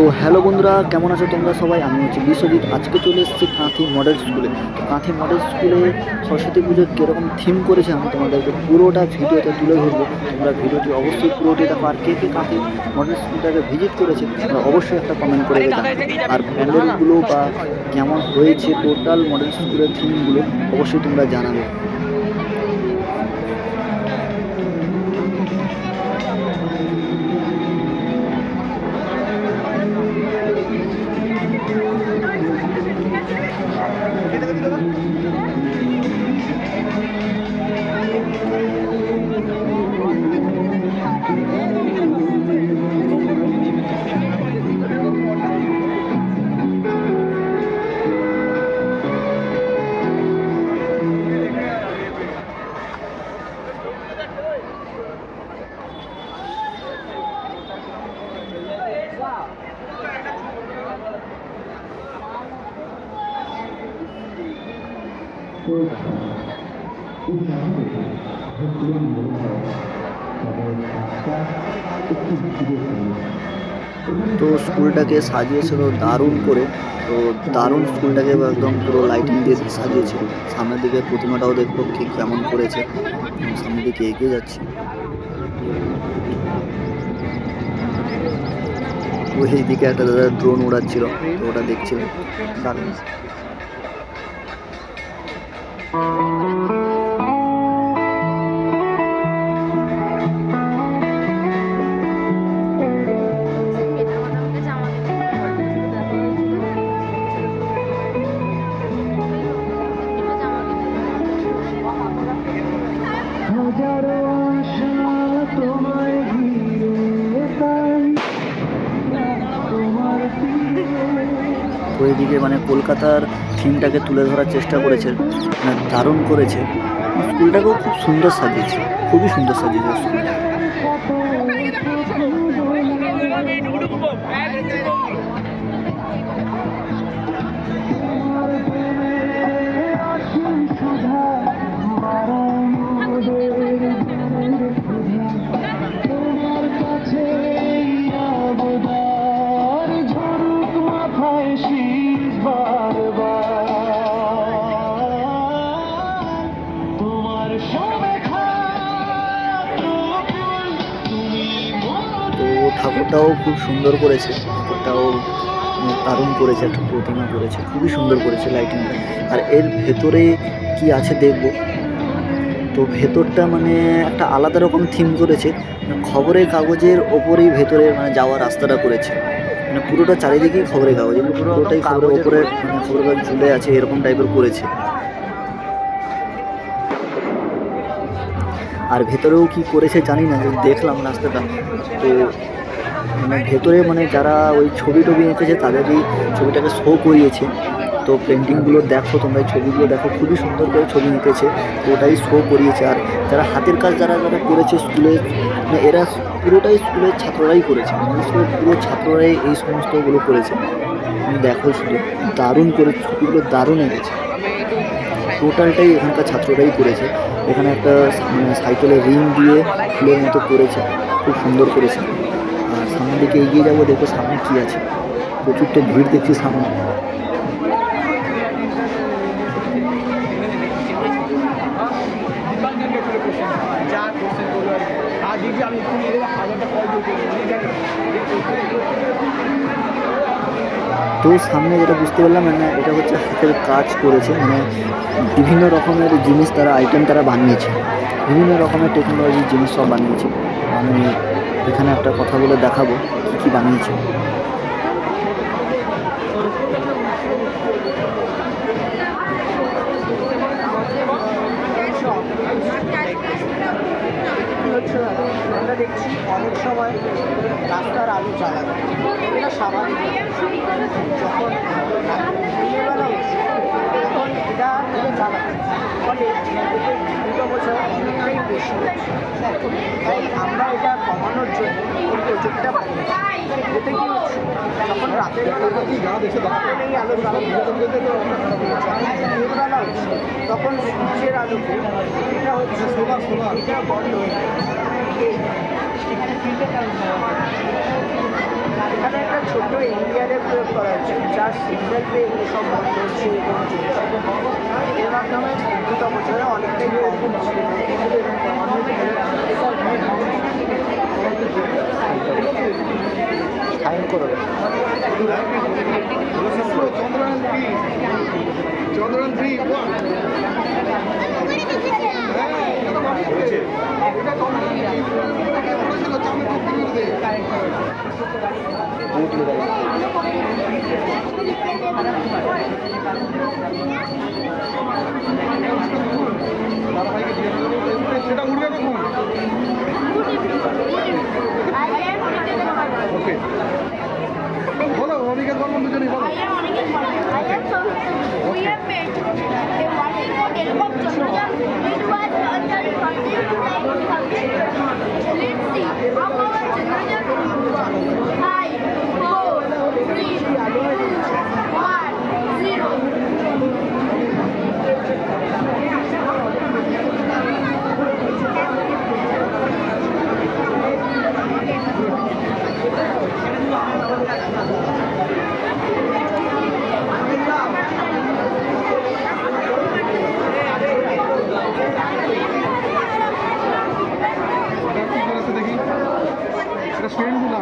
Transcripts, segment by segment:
তো হ্যালো বন্ধুরা, কেমন আছো তোমরা সবাই? আমি হচ্ছে বিশ্বজিৎ। আজকে চলে এসেছি কাঁথি মডেল স্কুলে। তো কাঁথি মডেল স্কুলে সরস্বতী পুজোর কীরকম থিম করেছে আমি তোমাদেরকে পুরোটা ভিডিওতে তুলে ধরবো। তোমরা ভিডিওটি অবশ্যই পুরোটি দেখো। আর কে কে কাঁথি মডেল স্কুলটাকে ভিজিট করেছে তোমরা অবশ্যই একটা কমেন্ট করে জানাবে। আর প্যান্ডেলগুলো বা কেমন হয়েছে টোটাল মডেল স্কুলের থিমগুলো অবশ্যই তোমরা জানাবে। তো স্কুলটাকে সাজিয়েছিল দারুণ করে। তো দারুণ স্কুলটাকে একদম পুরো লাইটিং দিয়ে সাজিয়েছিল। সামনের দিকে প্রতিমাটাও দেখবো ঠিক কেমন করেছে। সামনের দিকে এগিয়ে যাচ্ছি। ওই দিকে একটা দাদা ড্রোন উড়াচ্ছিল, তো ওটা দেখছিল দারুণ। তো এইদিকে মানে কলকাতার থিমটাকে তুলে ধরার চেষ্টা করেছে, মানে দারুণ করেছে। স্কুলটাকেও খুব সুন্দর সাজিয়েছে, খুবই সুন্দর সাজিয়েছে স্কুলটা। ঠাকুরটাও খুব সুন্দর করেছে, ঠাকুরটাও দারুণ করেছে, একটা প্রতিমা করেছে, খুবই সুন্দর করেছে লাইটিংটা। আর এর ভেতরে কি আছে দেখব। তো ভেতরটা মানে একটা আলাদা রকম থিম করেছে, খবরের কাগজের ওপরেই ভেতরে মানে যাওয়ার রাস্তাটা করেছে। মানে পুরোটা চারিদিকেই খবরের কাগজ, পুরোটাই খবরের ওপরে মানে খবরের কাগজ ঝুলে আছে, এরকম টাইপের করেছে। আর ভেতরেও কি করেছে জানি না, যে দেখলাম রাস্তাটা। তো মানে ভেতরে মানে যারা ওই ছবি টবি এঁকেছে তাদেরই ছবিটাকে শো করিয়েছে। তো পেন্টিংগুলো দেখো তোমরা, ছবিগুলো দেখো, খুবই সুন্দর করে ছবি এঁকেছে, তো ওটাই শো করিয়েছে। আর যারা হাতের কাজ যারা যারা করেছে স্কুলে, মানে এরা পুরোটাই স্কুলের ছাত্ররাই করেছে, মানে স্কুলের পুরো ছাত্ররাই এই সমস্তগুলো করেছে। দেখো শুধু দারুণ করে ছবিগুলো দারুণ এঁকেছে, টোটালটাই এখানকার ছাত্ররাই করেছে। এখানে একটা মানে সাইকেলের রিং দিয়ে ফুলের মতো করেছে, খুব সুন্দর করেছে। আর সামনের দিকে এগিয়ে যাবো, দেখবো সামনে কি আছে। প্রচুর তো ভিড় দেখছি সামনে। তো সামনে যেটা বুঝতে পারলাম, মানে এটা হচ্ছে হাতের কাজ করেছে, মানে বিভিন্ন রকমের জিনিস তারা আইটেম তারা বানিয়েছে, বিভিন্ন রকমের টেকনোলজির জিনিস সব বানিয়েছে। আমি এখানে একটা কথা বলে দেখাবো কী কী বানিয়েছে। আমরা দেখছি অনেক সময় রাস্তার আলো জ্বালানো, এটা স্বাভাবিক। যখন দিনেরবেলা হচ্ছে তখন এটা জ্বালানো, ফলে দুটো বছর অনেকটাই বেশি। তাই আমরা এটা কমানোর জন্য প্রজেক্টটা বানিয়েছি। এতে কি হচ্ছে, যখন রাতের বেলা এই আলো জ্বালানো দিনেরবেলা হচ্ছে, তখন সূর্যের আলোতে এটা হচ্ছে এটা বন্ধ হয়ে এখানে একটা ছোট্ট সিগন্যাল পেয়ে এগুলো সব বন্ধ হচ্ছে এবং চলছে। এর মাধ্যমে বিগত বছরে অনেকটাই কম হচ্ছে। সাইন করো। চন্দ্রয়ান 3 বুট লেগে সেটা উঠবে কখন? ওকে বলো অভিজ্ঞতা বলবেন দুজনেই বলো। We have made a warning model of Chandrayaan. It was launched on 14th July 2000. Let's see how our Chandrayaan will work. 5, 4, 3, 2, 1, 0. দেখি এটা স্টুডেন্ট গুলা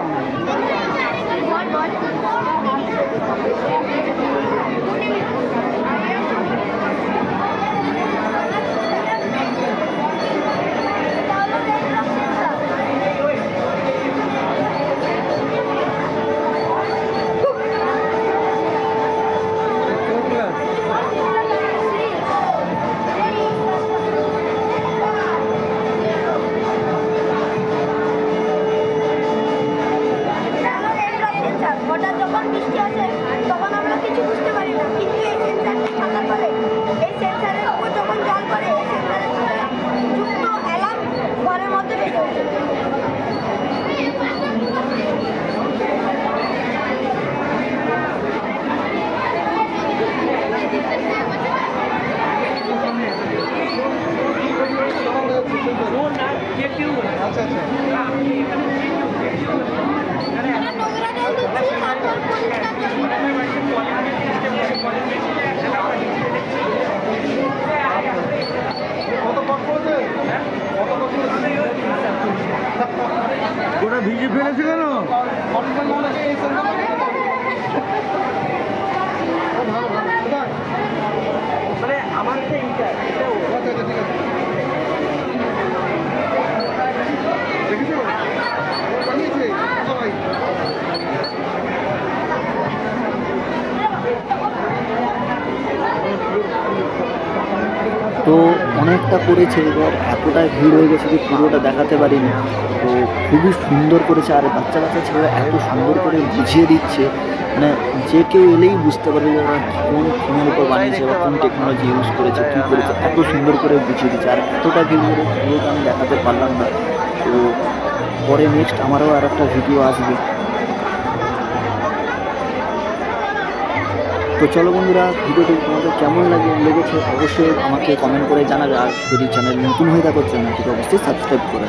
হঠাৎ যখন বৃষ্টি আসে তখন আমরা কিছু বুঝতে পারি না, কিন্তু এই সেন্সারটি থাকার ফলে এই সেন্সারের উপর যখন জল পড়ে এই সেন্সারের সাথে যুক্ত অ্যালার্ম ঘরের মধ্যে বেজে ওঠে। আচ্ছা আচ্ছা এটা নোংরা জল দিচ্ছি, তারপর পরিষ্কার জল কত পাক করেছে কত পাক করেছে গোটা ভিজে ফেলেছে কেন অরিজিনাল না হলে এই সেন্টার ভালো ভালো কোথায় মানে আমার যে এইটা এটাও আচ্ছা আচ্ছা ঠিক আছে দেখেছো ও বানিয়েছে সবাই তো অনেকটা করেছে, এবার এতটাই ভিড় হয়ে গেছে যে পুরোটা দেখাতে পারিনি। তো খুবই সুন্দর করেছে, আর বাচ্চা বাচ্চা ছেলেরা এত সুন্দর করে বুঝিয়ে দিচ্ছে, মানে যে কেউ এলেই বুঝতে পারবে যে ওরা কোন ফোনের উপর বানিয়েছে বা কোন টেকনোলজি ইউজ করেছে, কী করেছে, এত সুন্দর করে বুঝিয়ে দিচ্ছে। আর এতটা ভিড় করে পুরোটা আমি দেখাতে পারলাম না। তো পরে নেক্সট আমারও আর একটা ভিডিও আসবে। তো চলো বন্ধুরা, ভিডিওটি তোমাদের কেমন লেগেছে অবশ্যই আমাকে কমেন্ট করে জানাবে। আর যদি চ্যানেল নতুন হয়ে থাকো চ্যানেলটিকে অবশ্যই সাবস্ক্রাইব করে